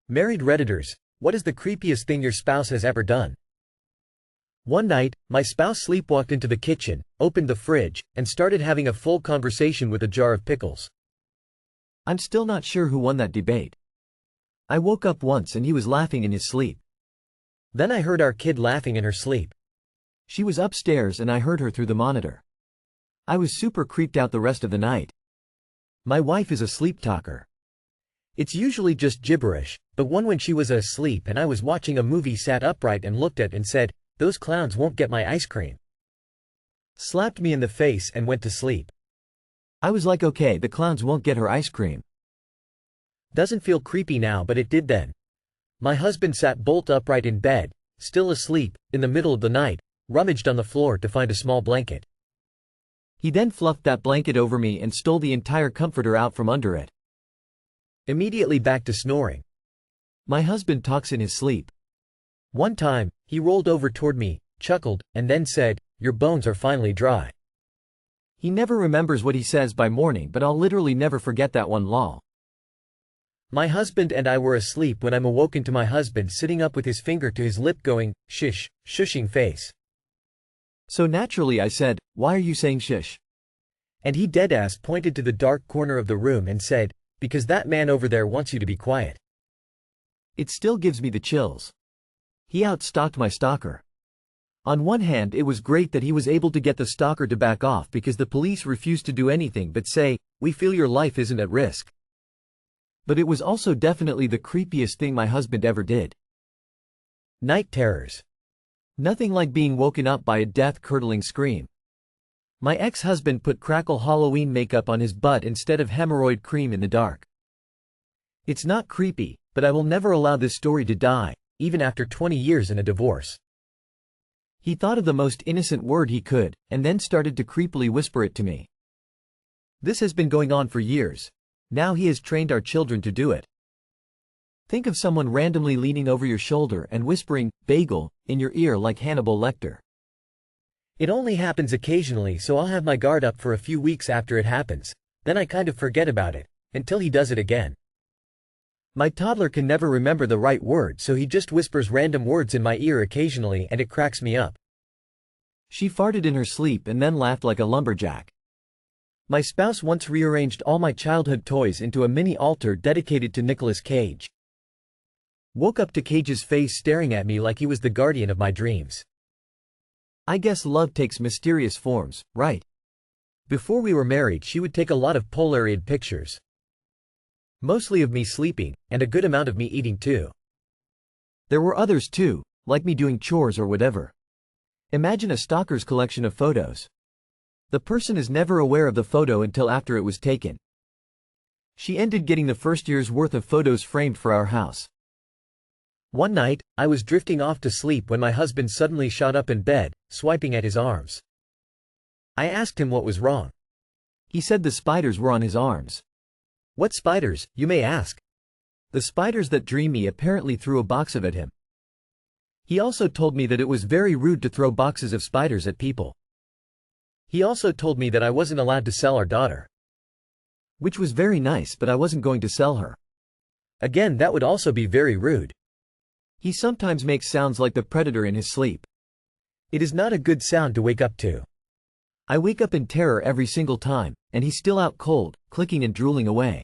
Married Redditors, what is the creepiest thing your spouse has ever done? One night, my spouse sleepwalked into the kitchen, opened the fridge, and started having a full conversation with a jar of pickles. I'm still not sure who won that debate. I woke up once and he was laughing in his sleep. Then I heard our kid laughing in her sleep. She was upstairs and I heard her through the monitor. I was super creeped out the rest of the night. My wife is a sleep talker. It's usually just gibberish, but when she was asleep and I was watching a movie sat upright and looked at and said, "Those clowns won't get my ice cream." Slapped me in the face and went to sleep. I was like, okay, the clowns won't get her ice cream. Doesn't feel creepy now, but it did then. My husband sat bolt upright in bed, still asleep, in the middle of the night, rummaged on the floor to find a small blanket. He then fluffed that blanket over me and stole the entire comforter out from under it. Immediately back to snoring. My husband talks in his sleep. One time, he rolled over toward me, chuckled, and then said, "Your bones are finally dry." He never remembers what he says by morning, but I'll literally never forget that one, lol. My husband and I were asleep when I'm awoken to my husband sitting up with his finger to his lip going, "Shish," shushing face. So naturally I said, "Why are you saying shish?" And he deadass pointed to the dark corner of the room and said, "Because that man over there wants you to be quiet." It still gives me the chills. He outstalked my stalker. On one hand, it was great that he was able to get the stalker to back off because the police refused to do anything but say, "We feel your life isn't at risk." But it was also definitely the creepiest thing my husband ever did. Night terrors. Nothing like being woken up by a death-curdling scream. My ex-husband put crackle Halloween makeup on his butt instead of hemorrhoid cream in the dark. It's not creepy, but I will never allow this story to die, even after 20 years in a divorce. He thought of the most innocent word he could, and then started to creepily whisper it to me. This has been going on for years. Now he has trained our children to do it. Think of someone randomly leaning over your shoulder and whispering, "bagel," in your ear like Hannibal Lecter. It only happens occasionally, so I'll have my guard up for a few weeks after it happens, then I kind of forget about it, until he does it again. My toddler can never remember the right word, so he just whispers random words in my ear occasionally and it cracks me up. She farted in her sleep and then laughed like a lumberjack. My spouse once rearranged all my childhood toys into a mini altar dedicated to Nicolas Cage. Woke up to Cage's face staring at me like he was the guardian of my dreams. I guess love takes mysterious forms, right? Before we were married, she would take a lot of Polaroid pictures. Mostly of me sleeping, and a good amount of me eating too. There were others too, like me doing chores or whatever. Imagine a stalker's collection of photos. The person is never aware of the photo until after it was taken. She ended getting the first year's worth of photos framed for our house. One night, I was drifting off to sleep when my husband suddenly shot up in bed, swiping at his arms. I asked him what was wrong. He said the spiders were on his arms. What spiders, you may ask? The spiders that Dreamy apparently threw a box of at him. He also told me that it was very rude to throw boxes of spiders at people. He also told me that I wasn't allowed to sell our daughter. Which was very nice, but I wasn't going to sell her. Again, that would also be very rude. He sometimes makes sounds like the predator in his sleep. It is not a good sound to wake up to. I wake up in terror every single time, and he's still out cold, clicking and drooling away.